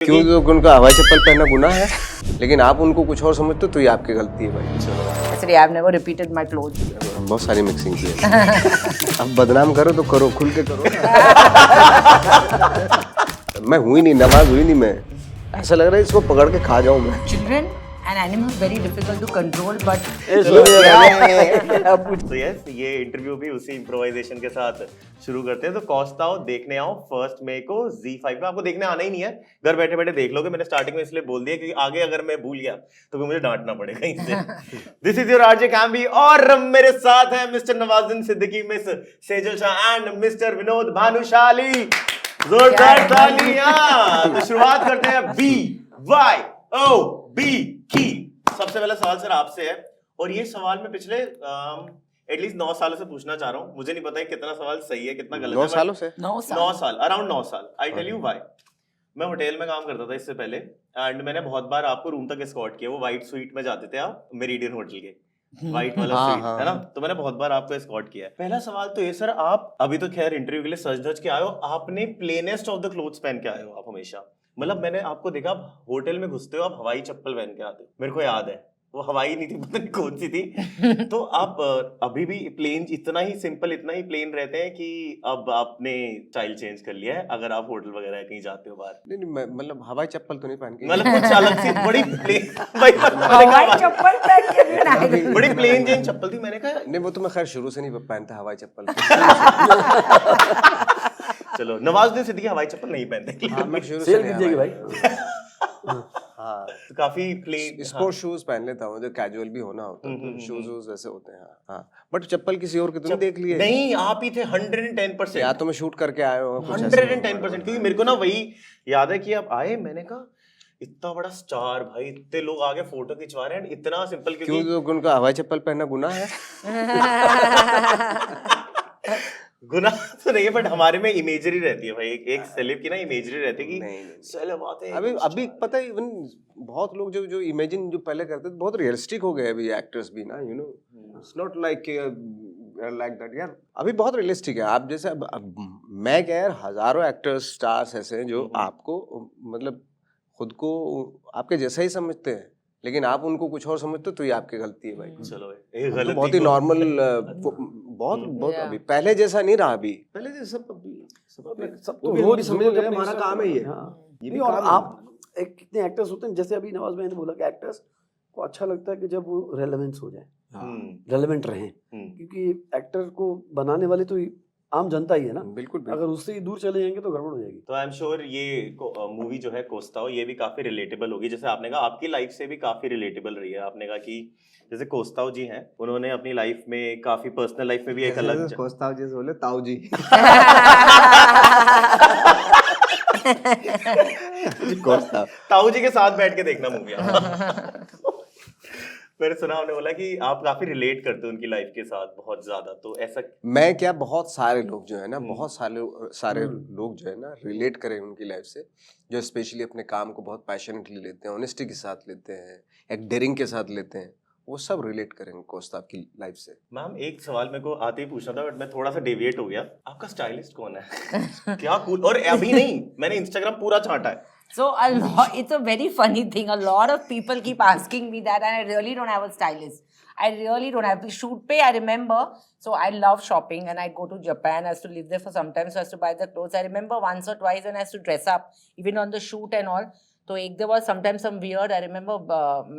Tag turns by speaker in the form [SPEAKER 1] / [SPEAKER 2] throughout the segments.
[SPEAKER 1] क्यों? तो उनका हवाई चप्पल पहनना गुनाह है, लेकिन आप उनको कुछ और समझते हो तो ये आपकी गलती है भाई।
[SPEAKER 2] Actually, I've never repeated my clothes.
[SPEAKER 1] बहुत सारी मिक्सिंग की है। अब बदनाम करो तो करो, खुल के करो। मैं हुई नहीं, नवाज हुई नहीं मैं। ऐसा लग रहा है इसको पकड़ के खा जाऊं मैं।
[SPEAKER 2] Children and animals very difficult to control, but
[SPEAKER 3] तो यस, ये इंटरव्यू भी उसी इम्प्रोवाइजेशन के साथ शुरू करते हैं। तो कॉस्ताओ देखने आओ 1 मई को Z5 पे। आपको देखने आना ही नहीं है, घर बैठे बैठे देख लोगे। मैंने स्टार्टिंग में इसलिए बोल दिया क्योंकि आगे अगर मैं भूल गया तो फिर मुझे डांटना पड़ेगा इससे। दिस इज योर आरजे कैम्बी और मेरे साथ है mister Nawazuddin Siddiqui, miss Sejal Shah and mister Vinod Bhanushali. जोरदार तालियां। तो शुरुआत करते हैं BYOB की। सबसे पहला सवाल सर आपसे है, और ये सवाल मैं पिछले एटलीस्ट 9 सालों से पूछना चाह रहा हूँ। मुझे नहीं पता है कितना सवाल सही है कितना गलत है।
[SPEAKER 1] 9 सालों से?
[SPEAKER 2] 9
[SPEAKER 3] साल, अराउंड 9 साल। I tell you why. मैं होटल में काम करता था इससे पहले, एंड मैंने बहुत बार आपको रूम तक एस्कॉर्ट किया। वो व्हाइट स्वीट में जाते थे आप, मेरिडियन होटल के व्हाइट वाला
[SPEAKER 1] हाँ,
[SPEAKER 3] स्वीट, है ना? तो मैंने बहुत बार आपको एस्कॉर्ट किया है। पहला सवाल तो ये सर, आप अभी तो खैर इंटरव्यू के लिए सज धज के आए हो, आपने प्लेनेस्ट ऑफ द क्लोथ्स पहन के आए हो आप हमेशा। मतलब मैंने आपको देखा, आप होटल में घुसते हो, आप हवाई चप्पल पहन के आते हो। मेरे को याद है वो हवाई नहीं थी, पता नहीं कौन सी थी। तो आप अभी भी प्लेन इतना ही सिंपल, इतना ही प्लेन रहते हैं कि अब आपने स्टाइल चेंज कर लिया है अगर आप होटल वगैरह कहीं जाते हो बाहर?
[SPEAKER 1] नहीं, मैं मतलब हवाई चप्पल तो नहीं पहन के।
[SPEAKER 3] मतलब कुछ अलग सी बड़ी प्लेन
[SPEAKER 2] हवाई चप्पल पहन के भी ना।
[SPEAKER 3] बड़ी प्लेन जेन चप्पल थी। मैंने कहा
[SPEAKER 1] नहीं, वो तो मैं खैर शुरू से नहीं पहनता हवाई चप्पल।
[SPEAKER 3] चलो, नवाजुद्दीन सिद्दीकी हवाई चप्पल नहीं पहनते।
[SPEAKER 1] हाँ, मैं शुरू से नहीं भाई। हाँ,
[SPEAKER 3] तो काफी प्लेन
[SPEAKER 1] स्पोर्ट शूज पहन लेता हूँ जो कैजुअल भी होना होता है, तो शूज ऐसे होते हैं। हाँ, बट चप्पल किसी और के तो नहीं देख लिए?
[SPEAKER 3] नहीं, आप ही थे 110%।
[SPEAKER 1] या तो मैं शूट करके आया हूँ
[SPEAKER 3] 110%, क्योंकि मेरे को ना वही याद है कि आप आए, मैंने कहा इतना बड़ा स्टार भाई, इतने लोग आगे फोटो खिंचवा रहे हैं, इतना सिंपल।
[SPEAKER 1] क्यों? तो उनका हवाई चप्पल पहनना गुनाह है।
[SPEAKER 3] गुनाह तो नहीं है, बट हमारे में इमेजरी रहती है भाई, एक सेलेब की ना इमेजरी रहती है कि सेलेब आते हैं।
[SPEAKER 1] अभी पता है, इवन बहुत लोग जो इमेजिन जो पहले करते थे बहुत रियलिस्टिक हो गए अभी एक्टर्स भी ना, you know, it's not like that यार। अभी बहुत रियलिस्टिक है। आप जैसे अब मैं क्या यार, हजारों एक्टर्स स्टार्स ऐसे हैं जो आपको मतलब खुद को आपके जैसा ही समझते हैं, लेकिन आप उनको कुछ और समझते हो तो ये आपकी गलती है भाई।
[SPEAKER 3] चलो भाई, गलती
[SPEAKER 1] बहुत ही नॉर्मल, बहुत अभी पहले जैसा नहीं रहा। अभी पहले जैसा सब तो रोज समझ गए, हमारा काम है ये।
[SPEAKER 4] ये भी और आप एक कितने एक्टर्स होते हैं, जैसे अभी नवाज भाई ने बोला कि एक्टर्स को अच्छा लगता है कि जब वो रेलेवेंस हो जाए, रेलेवेंट रहें, क्योंकि एक्टर को बनाने वाले तो आम जनता ही है ना।
[SPEAKER 1] बिल्कुल।
[SPEAKER 4] अगर उससे ही दूर चले जाएंगे तो गड़बड़ हो जाएगी।
[SPEAKER 3] तो आई एम श्योर ये मूवी जो है कोस्ताओ, ये भी काफी रिलेटेबल होगी। जैसे आपने कहा आपकी लाइफ से भी काफी रिलेटेबल रही है। आपने कहा कि जैसे कोस्ताओ जी हैं, उन्होंने अपनी लाइफ में काफी पर्सनल लाइफ में भी एक अलग
[SPEAKER 1] कोस्ताओ जी से बोले ताऊ जी। कोस्ताओ
[SPEAKER 3] ताऊ जी के साथ बैठ के देखना मूवी। मैंने सुना, आपने बोला कि आप काफी रिलेट करते हो उनकी लाइफ के साथ बहुत ज्यादा, तो ऐसा?
[SPEAKER 1] मैं क्या, बहुत सारे लोग जो है ना, बहुत सारे लोग जो है ना रिलेट करें उनकी लाइफ से, जो स्पेशली अपने काम को बहुत पैशनेटली लेते हैं, ऑनेस्टी के साथ लेते हैं, एक डेयरिंग के साथ लेते हैं, वो सब रिलेट करेंगे कोस्ताव की लाइफ से।
[SPEAKER 3] मैम, एक सवाल मेरे को आते ही पूछना था, बट मैं थोड़ा सा डेविएट हो गया। आपका स्टाइलिस्ट कौन है? क्या कूल। और अभी नहीं, मैंने इंस्टाग्राम पूरा छांटा है।
[SPEAKER 2] So it's a very funny thing. A lot of people keep asking me that, and I really don't have a stylist. I really don't have. The shoot pay, I remember. So I love shopping, and I go to Japan. I used to live there for some time, so I used to buy the clothes. I remember once or twice when I used to dress up, even on the shoot and all. So there was sometimes some weird. I remember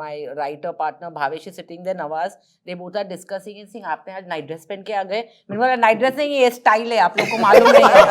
[SPEAKER 2] my writer partner Bhavesh is sitting there, Nawaz. They both are discussing and saying, "आपने आज night dress पहन के आ गए?" मैंने बोला night dress नहीं, ये style है, आप लोग को मालूम नहीं है।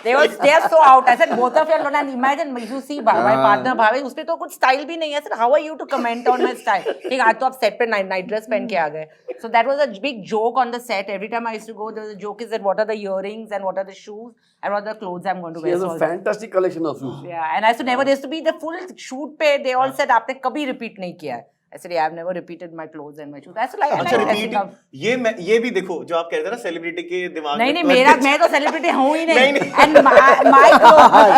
[SPEAKER 2] They are so out. I said both of you are not. Imagine you see my partner Bhavesh, उसपे तो कुछ स्टाइल भी नहीं है। I said how are you to comment on my style? ठीक, आज तो आप सेट पे नाइट ड्रेस पहन के आ गए। So that was a big joke on the set. Every time I used to go, there was a joke is that what are the earrings and what are the shoes and what are the clothes I'm going to
[SPEAKER 4] She
[SPEAKER 2] wear.
[SPEAKER 4] has a fantastic collection of shoes.
[SPEAKER 2] Yeah, and I used to never, there used to be the full shoot पे, they all said आपने कभी repeat नहीं किया है। I said, yeah, I've never repeated my clothes and my shoes. I like,
[SPEAKER 3] अच्छा,
[SPEAKER 2] like
[SPEAKER 3] repeat ये भी देखो, जो आप कह रहे थे ना सेलिब्रिटी के दिमाग
[SPEAKER 2] नहीं
[SPEAKER 3] में।
[SPEAKER 2] नहीं, मैं तो सेलिब्रिटी हूँ ही नहीं।
[SPEAKER 3] नहीं।
[SPEAKER 2] And my clothes,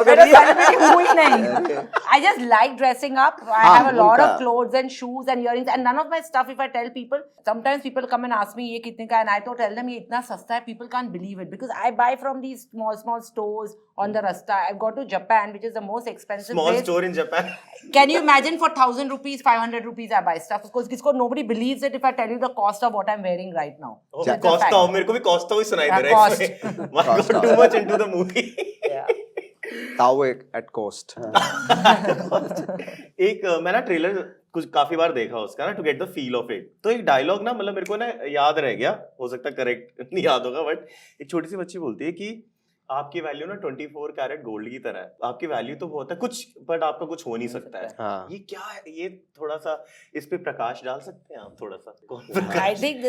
[SPEAKER 2] मैं तो सेलिब्रिटी हूँ ही नहीं। I just like dressing up. I have a lot of clothes and shoes and earrings, and none of my stuff. If I tell people, sometimes people come and ask me ये कितने का, and I तो tell them ये इतना सस्ता है. People can't believe it because I buy from these small stores on the rasta. I got to Japan, which is the most expensive
[SPEAKER 3] Small
[SPEAKER 2] place.
[SPEAKER 3] store in Japan.
[SPEAKER 2] Can you imagine for 1,000 rupees, 500 rupees I buy stuff? Because nobody believes it if I tell you the cost of what I'm wearing right now.
[SPEAKER 3] Oh,
[SPEAKER 2] So it's a fact.
[SPEAKER 3] Costa, मेरे को भी Costa ही सुनाई दे रहा है
[SPEAKER 2] Cost.
[SPEAKER 3] इसमें. My God, too much into the movie.
[SPEAKER 1] Tao at cost.
[SPEAKER 3] एक मैं ना ट्रेलर कुछ काफी बार देखा उसका ना, to get the feel of it. तो एक डायलॉग ना, मतलब मेरे को ना याद रह गया, हो सकता है करेक्ट नहीं याद होगा, बट एक छोटी सी बच्ची बोलती है कि आपकी वैल्यू ना 24 कैरेट गोल्ड की तरह है. आपकी वैल्यू तो बहुत है कुछ, बट आपका कुछ हो नहीं सकता है.
[SPEAKER 1] हाँ.
[SPEAKER 3] ये क्या है? ये थोड़ा सा इस पे प्रकाश डाल सकते हैं आप थोड़ा सा?
[SPEAKER 2] I think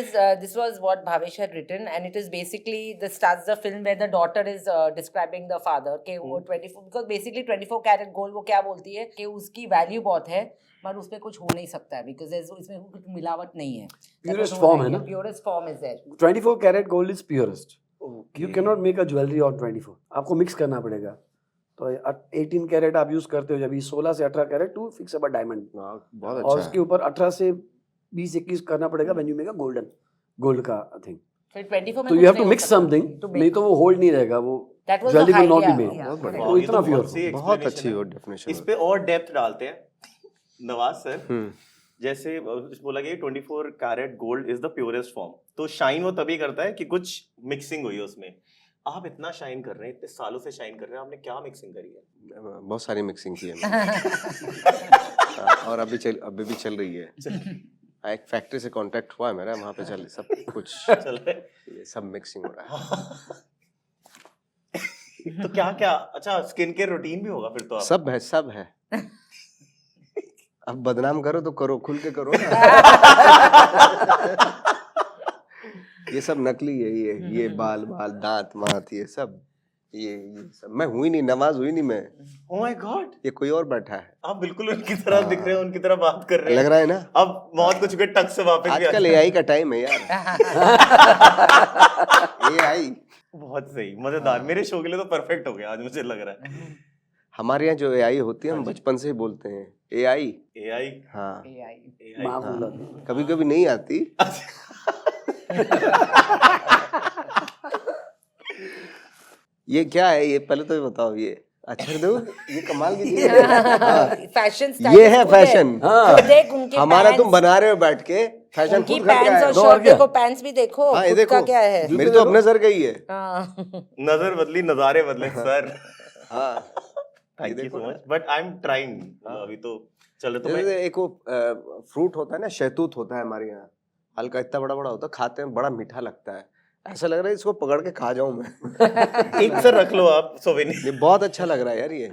[SPEAKER 2] this was what Bhavesh had written, and it is basically starts the film where the daughter is describing the father कि वो 24, because basically 24 कैरेट गोल्ड वो क्या बोलती है कि उसकी वैल्यू बहुत है पर उसमें कुछ हो नहीं सकता है, because इसमें कुछ मिलावट नहीं है.
[SPEAKER 4] Purest form है ना?
[SPEAKER 2] Purest form is there.
[SPEAKER 4] 24 carat gold is purest. You can not make a jewellery on 24. आपको मिक्स करना पड़ेगा. तो 18 कैरेट आप यूज करते हो, जब 16 से 18 carat to fix a diamond,
[SPEAKER 1] बहुत
[SPEAKER 4] और
[SPEAKER 1] अच्छा
[SPEAKER 4] उसके ऊपर 18 से 20-21 करना पड़ेगा when you make a gold का थिंग.
[SPEAKER 2] So 24 में
[SPEAKER 4] तो
[SPEAKER 2] कुछ
[SPEAKER 4] यू हैव
[SPEAKER 2] नहीं
[SPEAKER 4] टू
[SPEAKER 2] हो
[SPEAKER 4] मिक्स
[SPEAKER 2] सकता
[SPEAKER 4] समथिंग,
[SPEAKER 2] to make.
[SPEAKER 4] नहीं तो वो होल्ड नहीं रहेगा, वो
[SPEAKER 2] That was
[SPEAKER 4] jewellery
[SPEAKER 2] the
[SPEAKER 4] will not be
[SPEAKER 2] idea.
[SPEAKER 4] Made.
[SPEAKER 2] Yeah,
[SPEAKER 1] बहुत
[SPEAKER 2] correct.
[SPEAKER 1] बढ़िया.
[SPEAKER 4] वो इतना
[SPEAKER 3] बहुत
[SPEAKER 4] pure
[SPEAKER 3] सी
[SPEAKER 1] बहुत
[SPEAKER 3] explanation
[SPEAKER 1] अच्छी
[SPEAKER 3] है.
[SPEAKER 1] वो डेफिनेशन.
[SPEAKER 3] इस पे और डेप्थ डालते हैं नवाज सर. जैसे बोला गया 24 carat gold is the purest form. तो शाइन वो तभी करता है कि कुछ मिक्सिंग हुई है उसमें. आप इतना शाइन कर रहे हैं, इतने सालों से शाइन कर रहे हैं, आपने क्या मिक्सिंग करी है?
[SPEAKER 1] बहुत सारी मिक्सिंग की है और अभी भी चल रही है. एक फैक्ट्री से कांटेक्ट हुआ है मेरा, वहाँ पे सब कुछ
[SPEAKER 3] चल रहा है.
[SPEAKER 1] ये सब मिक्सिंग हो रहा है.
[SPEAKER 3] तो क्या क्या, अच्छा स्किन केयर रूटीन भी होगा फिर तो आप?
[SPEAKER 1] सब है. अब बदनाम करो तो करो, खुल के करो ना. ये सब नकली है. ये बाल दांत मात ये सब मैं हुई नहीं, नवाज हुई नहीं मैं.
[SPEAKER 3] ओह माय गॉड,
[SPEAKER 1] ये कोई और बैठा है.
[SPEAKER 3] आप बिल्कुल उनकी तरह दिख रहे हैं, उनकी तरह बात कर रहे हैं.
[SPEAKER 1] लग रहा है ना?
[SPEAKER 3] अब मौत कुछ के टक से वापस भी आ
[SPEAKER 1] आजकल
[SPEAKER 3] जाए.
[SPEAKER 1] एआई का टाइम है यार. एआई
[SPEAKER 3] बहुत सही, मजेदार. मेरे शो के लिए तो परफेक्ट हो गया आज, मुझे लग रहा है.
[SPEAKER 1] हमारे यहाँ जो एआई होती है हम बचपन से ही बोलते हैं एआई.
[SPEAKER 3] एआई.
[SPEAKER 1] हाँ,
[SPEAKER 2] AI.
[SPEAKER 4] माफूल.
[SPEAKER 1] कभी कभी नहीं आती. ये क्या है? ये पहले तो ये बताओ. ये अच्छा दो, ये कमाल की चीज है.
[SPEAKER 2] फैशन
[SPEAKER 1] ये है फैशन.
[SPEAKER 2] देख उनके
[SPEAKER 1] हमारा
[SPEAKER 2] pants,
[SPEAKER 1] तुम बना रहे हो बैठ के फैशन
[SPEAKER 2] उनकी
[SPEAKER 1] खुद करके
[SPEAKER 2] पैंट्स
[SPEAKER 1] आए
[SPEAKER 2] और
[SPEAKER 1] हो.
[SPEAKER 2] शर्ट देखो, पैंट्स भी देखो,
[SPEAKER 1] हाँ, ये
[SPEAKER 2] खुद का
[SPEAKER 1] देखो.
[SPEAKER 2] क्या है.
[SPEAKER 1] मेरी तो अब नजर गई है.
[SPEAKER 2] हाँ.
[SPEAKER 3] नजर बदली, नजारे बदले सर.
[SPEAKER 1] हाँ,
[SPEAKER 3] थैंक यू
[SPEAKER 1] देखो
[SPEAKER 3] सो
[SPEAKER 1] ना.
[SPEAKER 3] Much, but I am trying. अभी तो चलो. तो मैं
[SPEAKER 1] जैसे एक वो फ्रूट होता है ना, शहतूत होता है हमारे यहाँ, हल्का इतना बड़ा बड़ा होता है, खाते हैं बड़ा मीठा लगता है. ऐसा लग रहा है इसको पकड़ के खा जाऊं मैं.
[SPEAKER 3] एक सर रख लो आप सोवेनिर.
[SPEAKER 1] ये बहुत अच्छा लग रहा है यार ये.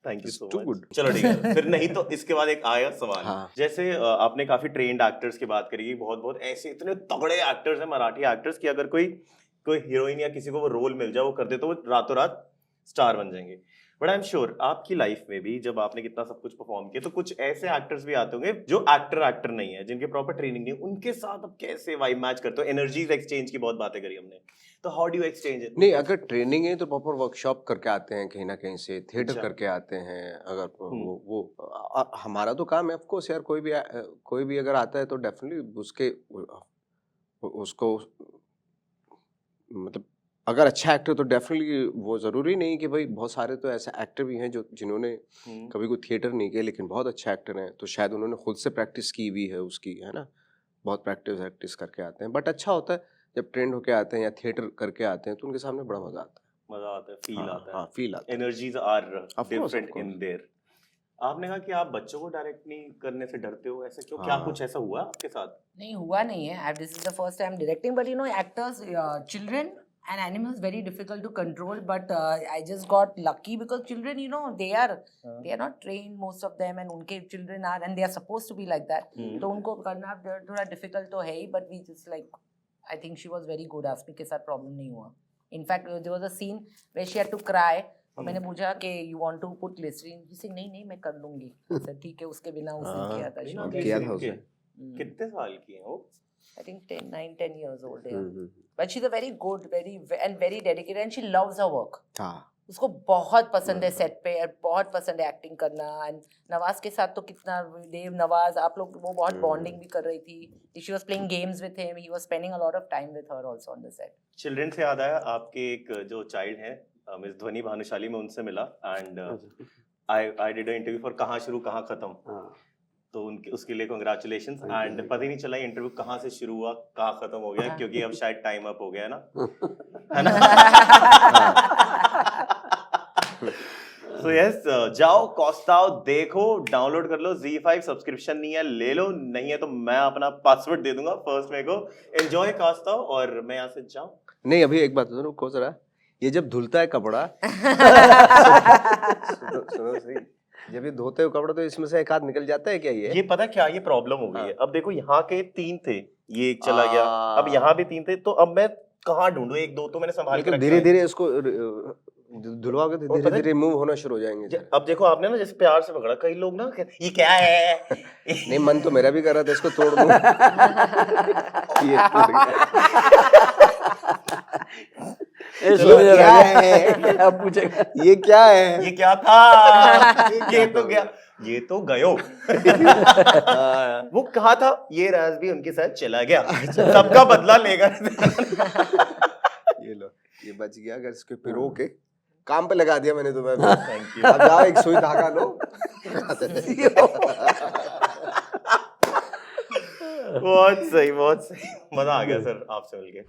[SPEAKER 3] Thank you so
[SPEAKER 1] Too
[SPEAKER 3] much.
[SPEAKER 1] good.
[SPEAKER 3] चलो ठीक है. फिर नहीं तो इसके बाद एक आया सवाल.
[SPEAKER 1] हाँ.
[SPEAKER 3] जैसे आपने काफी ट्रेन्ड एक्टर्स की बात करी, बहुत बहुत ऐसे इतने तगड़े एक्टर्स हैं मराठी एक्टर्स की, अगर कोई हीरोइन या किसी को वो रोल मिल जाए, वो कर दे तो वो रातों रात स्टार बन जाएंगे. बट आई एम श्योर आपकी लाइफ में भी जब आपने कितना सब कुछ परफॉर्म किया, तो कुछ ऐसे एक्टर्स भी आते होंगे जो एक्टर नहीं है, जिनके प्रॉपर ट्रेनिंग नहीं है. उनके साथ अब कैसे वाइब मैच करते हो? एनर्जीज एक्सचेंज की बहुत बातें करी हमने, तो how do you exchange it?
[SPEAKER 1] नहीं, अगर ट्रेनिंग है तो प्रॉपर वर्कशॉप करके आते हैं, कहीं ना कहीं से थिएटर
[SPEAKER 3] अच्छा.
[SPEAKER 1] करके आते हैं. अगर हमारा तो काम है ऑफ कोर्स यार. कोई भी अगर आता है तो डेफिनेटली उसको मतलब अगर अच्छा एक्टर तो डेफिनेटली वो ज़रूरी नहीं कि भाई, बहुत सारे तो ऐसे एक्टर भी हैं जिन्होंने कभी कोई थिएटर नहीं किया लेकिन बहुत अच्छा एक्टर हैं, तो शायद उन्होंने खुद से प्रैक्टिस की हुई है उसकी, है ना. बहुत प्रैक्टिस करके आते हैं. बट अच्छा होता है जब ट्रेंड होके आते हैं या थिएटर करके आते हैं, तो उनके सामने बड़ा मजा आता है.
[SPEAKER 3] मजा आता है, फील आता है.
[SPEAKER 1] हाँ, फील आता है.
[SPEAKER 3] Energies are
[SPEAKER 1] Of
[SPEAKER 3] different
[SPEAKER 1] course.
[SPEAKER 3] In there. आपने कहा कि आप बच्चों को डायरेक्ट नहीं करने से डरते हो, ऐसा क्यों? क्या
[SPEAKER 1] हाँ.
[SPEAKER 3] कुछ ऐसा हुआ आपके साथ?
[SPEAKER 2] नहीं हुआ नहीं है. This is the first time directing, but you know, actors, children and animals very difficult to control. But I just got lucky because children, you know, they are not trained, most of them, and unke children are, and they are supposed to be like that. तो उनको करना थोड़ा difficult तो है ही, but we just like, I think she was very good. आसमी के साथ problem नहीं हुआ. In fact, there was a scene where she had to cry. और मैंने पूछा कि you want to put glycerin? She said नहीं मैं कर लूँगी. ठीक है, उसके बिना उसने किया था.
[SPEAKER 1] हाँ, किया था उसने.
[SPEAKER 3] कितने साल की हैं वो?
[SPEAKER 2] I think 9-10 years old. Yeah. But she's a very good, very dedicated, and she loves her work.
[SPEAKER 1] हाँ.
[SPEAKER 2] उसको बहुत पसंद है सेट पे, और बहुत पसंद है एक्टिंग करना. एंड नवाज के साथ तो कितना, देव नवाज, आप लोग वो बहुत बॉन्डिंग भी कर रही थी. She was playing games with him, he was spending a lot of time with her also on the set.
[SPEAKER 3] Children से याद आया, आपके एक जो चाइल्ड है मिस ध्वनि भानुशाली में उनसे मिला and I did interview for कहाँ शुरू कहाँ खत्म,
[SPEAKER 4] हाँ
[SPEAKER 3] तो उनके उसके लिए कॉन्ग्रेचुलेशंस एंड पता ही नहीं चला इंटरव्यू कहाँ से शुरू हुआ कहाँ खत्म हो गया, क्योंकि अब शायद टाइम अप हो गया है ना सो यस जाओ कॉस्ताओ देखो, डाउनलोड कर लो, Z5 सब्सक्रिप्शन नहीं है ले लो, नहीं है तो मैं अपना पासवर्ड दे दूंगा फर्स्ट में को। एंजॉय कॉस्ताओ और मैं यहाँ से जाऊँ।
[SPEAKER 1] नहीं अभी एक बात सुनो को जरा, ये जब धुलता है कपड़ा सुनो सही, जब ये धोते हो कपड़ा तो इसमें से एक हाथ निकल जाता है क्या
[SPEAKER 3] ये पता क्या ये प्रॉब्लम हो गई है, अब देखो यहाँ के 3 थे, ये एक चला गया, अब यहाँ भी 3 थे, तो अब मैं कहाँ ढूंढूं, 1-2 तो मैंने संभाल के रखा
[SPEAKER 1] धीरे
[SPEAKER 3] है।
[SPEAKER 1] धीरे इसको धुलवाओगे तो धीरे धीरे मूव होना शुरू हो जाएंगे।
[SPEAKER 3] अब देखो आपने ना जैसे प्यार से पकड़ा, कई लोग ना कहते, ये क्या है
[SPEAKER 1] नहीं मन तो मेरा भी कर रहा था इसको तोड़ दूं। ये टूट गया।
[SPEAKER 4] चलो
[SPEAKER 1] क्या है
[SPEAKER 4] अब पूछेगा
[SPEAKER 1] ये क्या है
[SPEAKER 3] ये क्या था ये तो गया, ये तो गयो वो कहा था, ये राज भी उनके साथ चला गया, सबका बदला लेगा।
[SPEAKER 1] ये लो ये बच गया, अगर इसको पिरो के काम पे लगा दिया मैंने तुम्हें।
[SPEAKER 3] Thank you.
[SPEAKER 1] अब जाओ एक सुई धागा लो।
[SPEAKER 3] बहुत सही मजा आ गया सर आपसे मिलके।